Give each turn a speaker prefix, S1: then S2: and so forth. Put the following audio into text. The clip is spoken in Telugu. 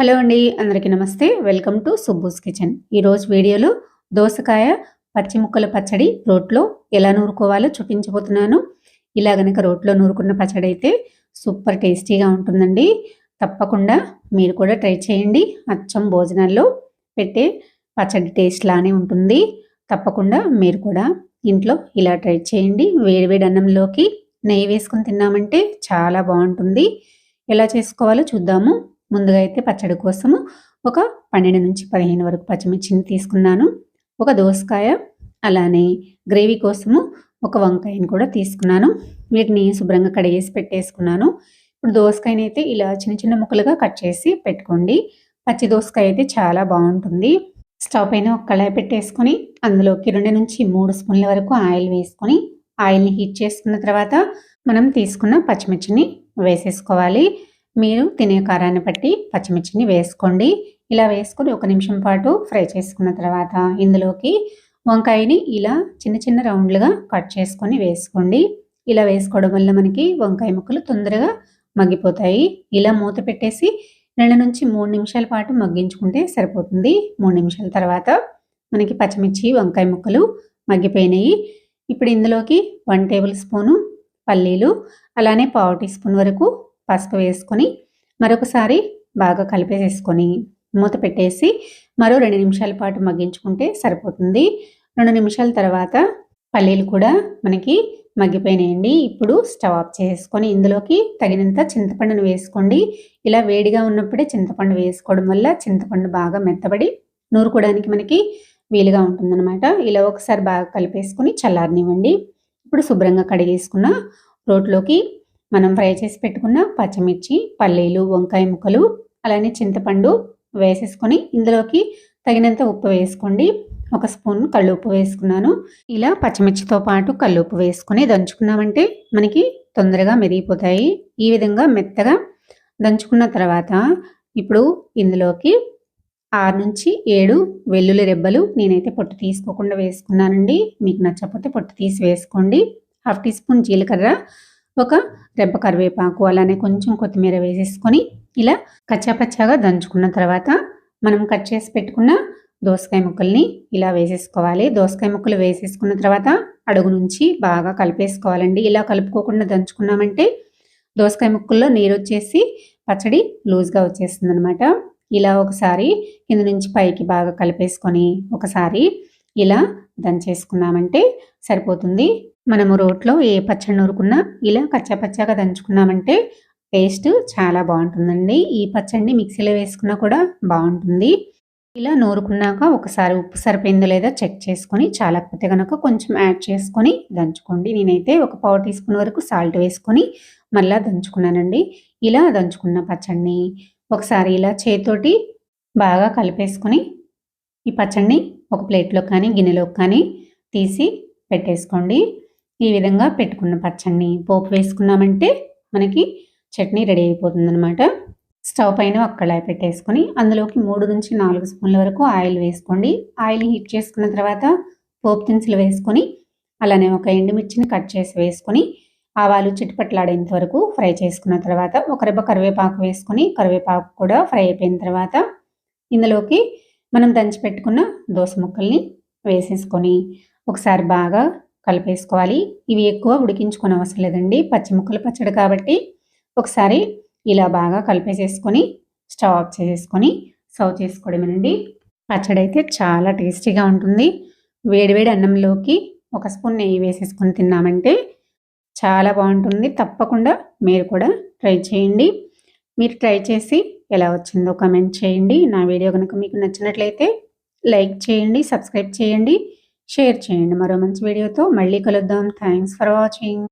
S1: హలో అండి, అందరికీ నమస్తే. Welcome to Subbu's kitchen. ఈరోజు వీడియోలో దోసకాయ పచ్చి ముక్కల పచ్చడి రోట్లో ఎలా నూరుకోవాలో చూపించబోతున్నాను. ఇలా గనక రోట్లో నూరుకున్న పచ్చడి అయితే సూపర్ టేస్టీగా ఉంటుందండి. తప్పకుండా మీరు కూడా ట్రై చేయండి. అచ్చం భోజనాల్లో పెట్టే పచ్చడి టేస్ట్ లానే ఉంటుంది. తప్పకుండా మీరు కూడా ఇంట్లో ఇలా ట్రై చేయండి. వేడివేడి అన్నంలోకి నెయ్యి వేసుకొని తిన్నామంటే చాలా బాగుంటుంది. ఎలా చేసుకోవాలో చూద్దాము. ముందుగా అయితే పచ్చడి కోసము ఒక 12-15 వరకు పచ్చిమిర్చిని తీసుకున్నాను. ఒక దోసకాయ, అలానే గ్రేవీ కోసము ఒక వంకాయని కూడా తీసుకున్నాను. వీటిని శుభ్రంగా కడిగేసి పెట్టేసుకున్నాను. ఇప్పుడు దోసకాయని అయితే ఇలా చిన్న చిన్న ముక్కలుగా కట్ చేసి పెట్టుకోండి. పచ్చి దోసకాయ అయితే చాలా బాగుంటుంది. స్టవ్ పైన ఒక కళాయి పెట్టేసుకొని అందులోకి 2-3 స్పూన్ల వరకు ఆయిల్ వేసుకొని ఆయిల్ని హీట్ చేసుకున్న తర్వాత మనం తీసుకున్న పచ్చిమిర్చిని వేసేసుకోవాలి. మీరు తినే కారాన్ని బట్టి పచ్చిమిర్చిని వేసుకోండి. ఇలా వేసుకొని 1 నిమిషం పాటు ఫ్రై చేసుకున్న తర్వాత ఇందులోకి వంకాయని ఇలా చిన్న చిన్న రౌండ్లుగా కట్ చేసుకొని వేసుకోండి. ఇలా వేసుకోవడం వల్ల మనకి వంకాయ ముక్కలు తొందరగా మగ్గిపోతాయి. ఇలా మూత పెట్టేసి 2-3 నిమిషాల పాటు మగ్గించుకుంటే సరిపోతుంది. 3 నిమిషాల తర్వాత మనకి పచ్చిమిర్చి వంకాయ ముక్కలు మగ్గిపోయినాయి. ఇప్పుడు ఇందులోకి 1 టేబుల్ స్పూను పల్లీలు, అలానే 1/2 టీ స్పూన్ వరకు పసుపు వేసుకొని మరొకసారి బాగా కలిపేసేసుకొని మూత పెట్టేసి మరో 2 నిమిషాల పాటు మగ్గించుకుంటే సరిపోతుంది. 2 నిమిషాల తర్వాత పల్లీలు కూడా మనకి మగ్గిపోయినాయండి. ఇప్పుడు స్టవ్ ఆఫ్ చేసుకొని ఇందులోకి తగినంత చింతపండును వేసుకోండి. ఇలా వేడిగా ఉన్నప్పుడే చింతపండు వేసుకోవడం వల్ల చింతపండు బాగా మెత్తబడి నూరుకోవడానికి మనకి వీలుగా ఉంటుందన్నమాట. ఇలా ఒకసారి బాగా కలిపేసుకొని చల్లారనివ్వండి. ఇప్పుడు శుభ్రంగా కడిగేసుకున్న రోట్లోకి మనం ఫ్రై చేసి పెట్టుకున్న పచ్చిమిర్చి, పల్లీలు, వంకాయ ముక్కలు, అలానే చింతపండు వేసేసుకొని ఇందులోకి తగినంత ఉప్పు వేసుకోండి. 1 స్పూన్ కల్లుప్పు వేసుకున్నాను. ఇలా పచ్చిమిర్చితో పాటు కల్లుప్పు వేసుకొని దంచుకున్నామంటే మనకి తొందరగా మెరిగిపోతాయి. ఈ విధంగా మెత్తగా దంచుకున్న తర్వాత ఇప్పుడు ఇందులోకి 6-7 వెల్లుల్లి రెబ్బలు నేనైతే పొట్టు తీసుకోకుండా వేసుకున్నానండి. మీకు నచ్చకపోతే పొట్టు తీసి వేసుకోండి. 1/2 టీ స్పూన్ జీలకర్ర, ఒక రెబ్బ కరివేపాకు, అలానే కొంచెం కొత్తిమీర వేసేసుకొని ఇలా కచ్చాపచ్చాగా దంచుకున్న తర్వాత మనం కట్ చేసి పెట్టుకున్న దోసకాయ ముక్కల్ని ఇలా వేసేసుకోవాలి. దోసకాయ ముక్కలు వేసేసుకున్న తర్వాత అడుగు నుంచి బాగా కలిపేసుకోవాలండి. ఇలా కలుపుకోకుండా దంచుకున్నామంటే దోసకాయ ముక్కల్లో నీరు వచ్చేసి పచ్చడి లూజ్గా వచ్చేస్తుంది అనమాట. ఇలా ఒకసారి కింద నుంచి పైకి బాగా కలిపేసుకొని ఒకసారి ఇలా దంచేసుకున్నామంటే సరిపోతుంది. మనము రోట్లో ఏ పచ్చడి నూరుకున్నా ఇలా కచ్చాపచ్చాగా దంచుకున్నామంటే టేస్ట్ చాలా బాగుంటుందండి. ఈ పచ్చడిని మిక్సీలో వేసుకున్నా కూడా బాగుంటుంది. ఇలా నూరుకున్నాక ఒకసారి ఉప్పు సరిపోయిందో లేదో చెక్ చేసుకొని చాలకపోతే కనుక కొంచెం యాడ్ చేసుకొని దంచుకోండి. నేనైతే ఒక 1/4 టీ స్పూన్ వరకు సాల్ట్ వేసుకొని మళ్ళీ దంచుకున్నానండి. ఇలా దంచుకున్న పచ్చడిని ఒకసారి ఇలా చేతితోటి బాగా కలిపేసుకొని ఈ పచ్చడిని ఒక ప్లేట్లో కానీ గిన్నెలో కానీ తీసి పెట్టేసుకోండి. ఈ విధంగా పెట్టుకున్న పచ్చడిని పోపు వేసుకున్నామంటే మనకి చట్నీ రెడీ అయిపోతుందన్నమాట. స్టవ్ పైన ఒక కళాయి పెట్టేసుకొని అందులోకి 3-4 స్పూన్ల వరకు ఆయిల్ వేసుకోండి. ఆయిల్ హీట్ చేసుకున్న తర్వాత పోపు దినుసులు వేసుకొని అలానే ఒక ఎండుమిర్చిని కట్ చేసి వేసుకొని ఆవాలు చిటపట్లాడేంత వరకు ఫ్రై చేసుకున్న తర్వాత ఒక రెబ్బ కరివేపాకు వేసుకొని కరివేపాకు కూడా ఫ్రై అయిపోయిన తర్వాత ఇందులోకి మనం దంచి పెట్టుకున్న దోస ముక్కల్ని వేసేసుకొని ఒకసారి బాగా కలిపేసుకోవాలి. ఇవి ఎక్కువ ఉడికించుకొని అవసరం లేదండి. పచ్చి ముక్కల పచ్చడి కాబట్టి ఒకసారి ఇలా బాగా కలిపేసేసుకొని స్టవ్ ఆఫ్ చేసేసుకొని సర్వ్ చేసుకోవడమేనండి. పచ్చడి అయితే చాలా టేస్టీగా ఉంటుంది. వేడివేడి అన్నంలోకి 1 స్పూన్ నెయ్యి వేసేసుకొని తిన్నామంటే చాలా బాగుంటుంది. తప్పకుండా మీరు కూడా ట్రై చేయండి. మీరు ట్రై చేసి ఎలా వచ్చిందో కామెంట్ చేయండి. నా వీడియో కనుక మీకు నచ్చినట్లయితే లైక్ చేయండి, సబ్స్క్రైబ్ చేయండి, షేర్ చేయండి. మరో మంచి వీడియోతో మళ్ళీ కలుద్దాం. Thanks for watching.